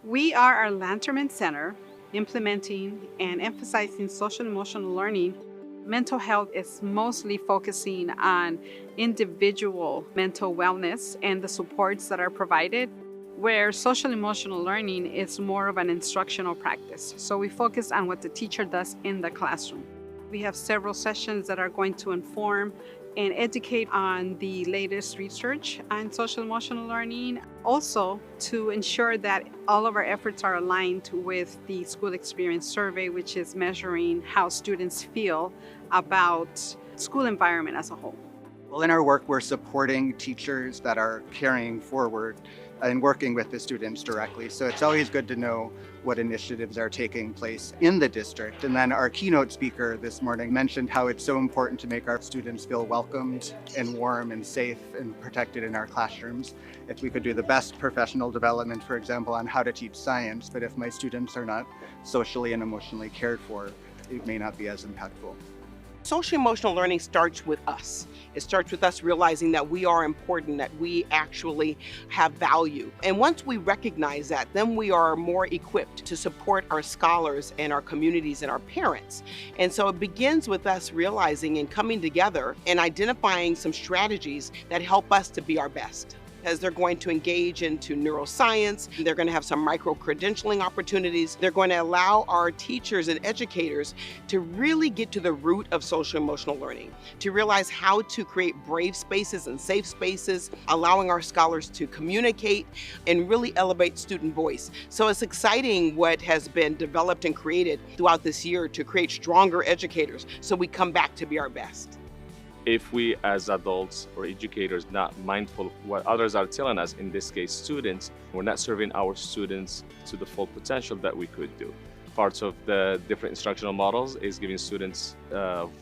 We are our Lanterman Center, implementing and emphasizing social emotional learning. Mental health is mostly focusing on individual mental wellness and the supports that are provided, where social emotional learning is more of an instructional practice. So we focus on what the teacher does in the classroom. We have several sessions that are going to inform and educate on the latest research on social emotional learning. Also, to ensure that all of our efforts are aligned with the school experience survey, which is measuring how students feel about school environment as a whole. Well, in our work, we're supporting teachers that are carrying forward and working with the students directly. So it's always good to know what initiatives are taking place in the district. And then our keynote speaker this morning mentioned how it's so important to make our students feel welcomed and warm and safe and protected in our classrooms. If we could do the best professional development, for example, on how to teach science, but if my students are not socially and emotionally cared for, it may not be as impactful. Social emotional learning starts with us. It starts with us realizing that we are important, that we actually have value. And once we recognize that, then we are more equipped to support our scholars and our communities and our parents. And so it begins with us realizing and coming together and identifying some strategies that help us to be our best. As they're going to engage into neuroscience, they're going to have some micro-credentialing opportunities. They're going to allow our teachers and educators to really get to the root of social emotional learning, to realize how to create brave spaces and safe spaces, allowing our scholars to communicate and really elevate student voice. So it's exciting what has been developed and created throughout this year to create stronger educators so we come back to be our best. If we as adults or educators not mindful of what others are telling us, in this case students, we're not serving our students to the full potential that we could do. Parts of the different instructional models is giving students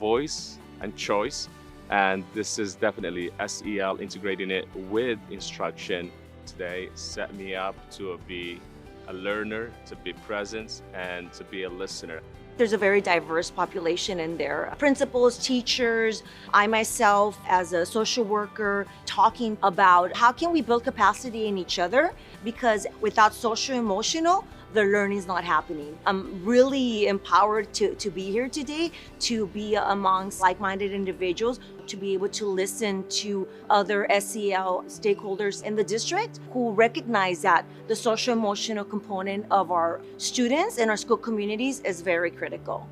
voice and choice, and this is definitely SEL integrating it with instruction. Today set me up to be a learner, to be present, and to be a listener. There's a very diverse population in there. Principals, teachers, I myself as a social worker, talking about how can we build capacity in each other, because without social emotional, the learning is not happening. I'm really empowered to be here today, to be amongst like-minded individuals, to be able to listen to other SEL stakeholders in the district who recognize that the social emotional component of our students and our school communities is very critical.